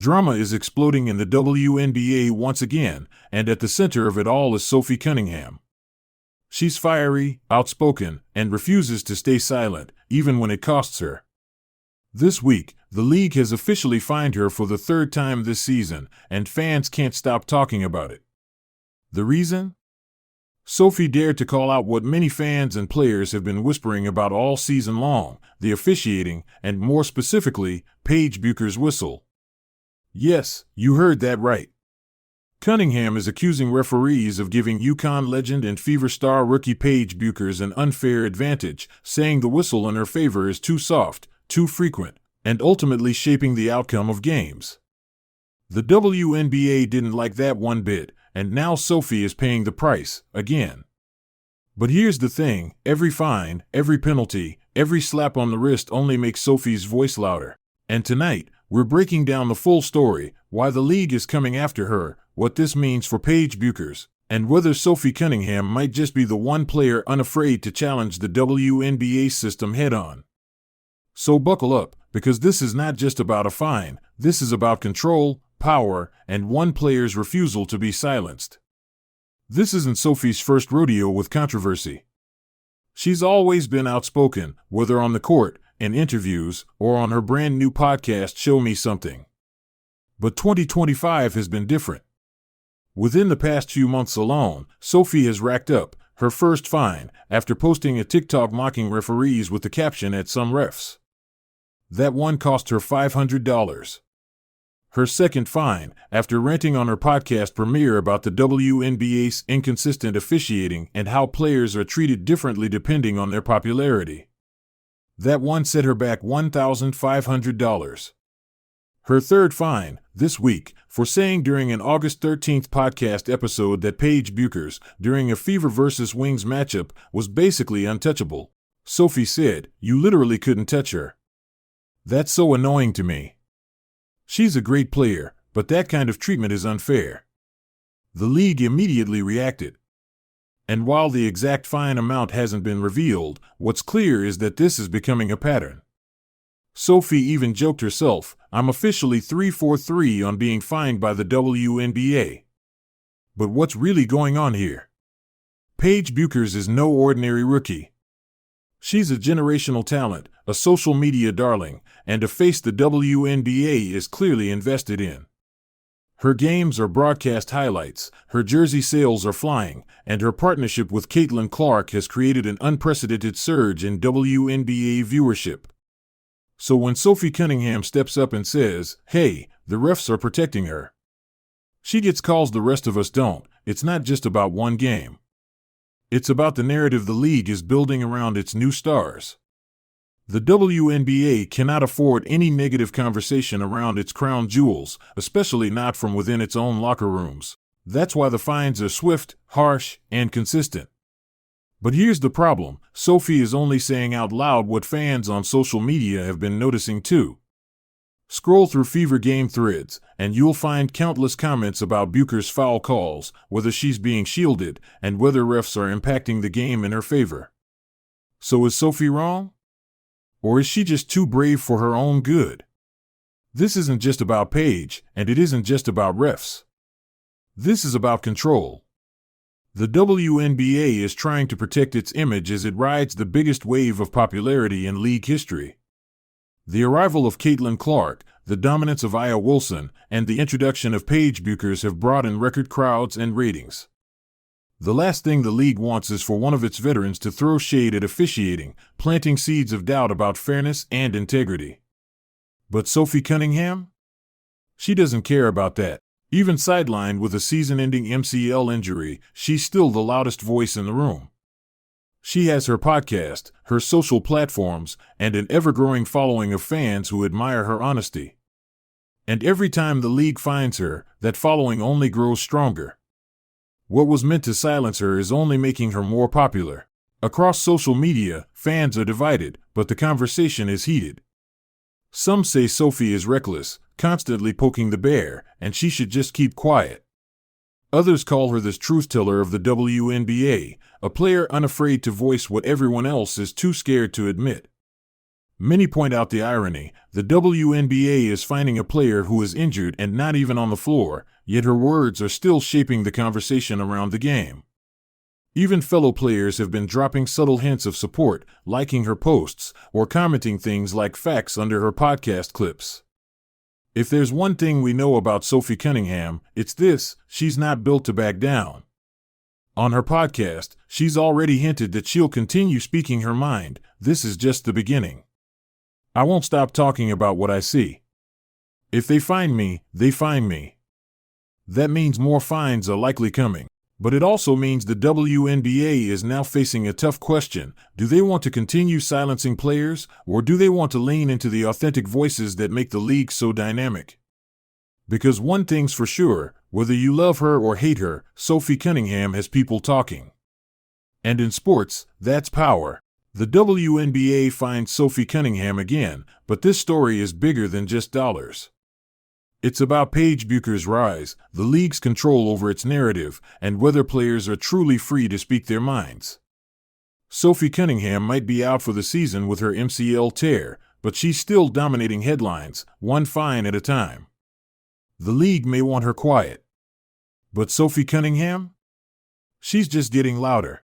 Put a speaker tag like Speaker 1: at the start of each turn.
Speaker 1: Drama is exploding in the WNBA once again, and at the center of it all is Sophie Cunningham. She's fiery, outspoken, and refuses to stay silent, even when it costs her. This week, the league has officially fined her for the third time this season, and fans can't stop talking about it. The reason? Sophie dared to call out what many fans and players have been whispering about all season long: the officiating, and more specifically, Paige Buecher's whistle. Yes, you heard that right. Cunningham is accusing referees of giving UConn legend and Fever star rookie Paige Buecher an unfair advantage, saying the whistle in her favor is too soft, too frequent, and ultimately shaping the outcome of games. The WNBA didn't like that one bit, and now Sophie is paying the price, again. But here's the thing: every fine, every penalty, every slap on the wrist only makes Sophie's voice louder. And tonight, we're breaking down the full story: why the league is coming after her, what this means for Paige Buecher, and whether Sophie Cunningham might just be the one player unafraid to challenge the WNBA system head-on. So buckle up, because this is not just about a fine, this is about control, power, and one player's refusal to be silenced. This isn't Sophie's first rodeo with controversy. She's always been outspoken, whether on the court, in interviews, or on her brand new podcast Show Me Something. But 2025 has been different. Within the past few months alone, Sophie has racked up her first fine after posting a TikTok mocking referees with the caption "at some refs." That one cost her $500. Her second fine, after ranting on her podcast premiere about the WNBA's inconsistent officiating and how players are treated differently depending on their popularity. That one set her back $1,500. Her third fine, this week, for saying during an August 13th podcast episode that Paige Buecher, during a Fever vs. Wings matchup, was basically untouchable. Sophie said, "You literally couldn't touch her. That's so annoying to me. She's a great player, but that kind of treatment is unfair." The league immediately reacted. And while the exact fine amount hasn't been revealed, what's clear is that this is becoming a pattern. Sophie even joked herself, "I'm officially 3-for-3 on being fined by the WNBA." But what's really going on here? Paige Buecher is no ordinary rookie. She's a generational talent, a social media darling, and a face the WNBA is clearly invested in. Her games are broadcast highlights, her jersey sales are flying, and her partnership with Caitlin Clark has created an unprecedented surge in WNBA viewership. So when Sophie Cunningham steps up and says, "Hey, the refs are protecting her," she gets calls the rest of us don't. It's not just about one game. It's about the narrative the league is building around its new stars. The WNBA cannot afford any negative conversation around its crown jewels, especially not from within its own locker rooms. That's why the fines are swift, harsh, and consistent. But here's the problem: Sophie is only saying out loud what fans on social media have been noticing too. Scroll through Fever game threads, and you'll find countless comments about Buecher's foul calls, whether she's being shielded, and whether refs are impacting the game in her favor. So is Sophie wrong? Or is she just too brave for her own good? This isn't just about Paige, and it isn't just about refs. This is about control. The WNBA is trying to protect its image as it rides the biggest wave of popularity in league history. The arrival of Caitlin Clark, the dominance of Aya Wilson, and the introduction of Paige Buecher have brought in record crowds and ratings. The last thing the league wants is for one of its veterans to throw shade at officiating, planting seeds of doubt about fairness and integrity. But Sophie Cunningham? She doesn't care about that. Even sidelined with a season-ending MCL injury, she's still the loudest voice in the room. She has her podcast, her social platforms, and an ever-growing following of fans who admire her honesty. And every time the league finds her, that following only grows stronger. What was meant to silence her is only making her more popular. Across social media, fans are divided, but the conversation is heated. Some say Sophie is reckless, constantly poking the bear, and she should just keep quiet. Others call her the truth-teller of the WNBA, a player unafraid to voice what everyone else is too scared to admit. Many point out the irony. The WNBA is finding a player who is injured and not even on the floor, yet her words are still shaping the conversation around the game. Even fellow players have been dropping subtle hints of support, liking her posts, or commenting things like facts under her podcast clips. If there's one thing we know about Sophie Cunningham, it's this: she's not built to back down. On her podcast, she's already hinted that she'll continue speaking her mind. This is just the beginning. I won't stop talking about what I see. If they find me, they find me. That means more fines are likely coming. But it also means the WNBA is now facing a tough question. Do they want to continue silencing players, or do they want to lean into the authentic voices that make the league so dynamic? Because one thing's for sure, whether you love her or hate her, Sophie Cunningham has people talking. And in sports, that's power. The WNBA finds Sophie Cunningham again, but this story is bigger than just dollars. It's about Paige Buecher's rise, the league's control over its narrative, and whether players are truly free to speak their minds. Sophie Cunningham might be out for the season with her MCL tear, but she's still dominating headlines, one fine at a time. The league may want her quiet. But Sophie Cunningham? She's just getting louder.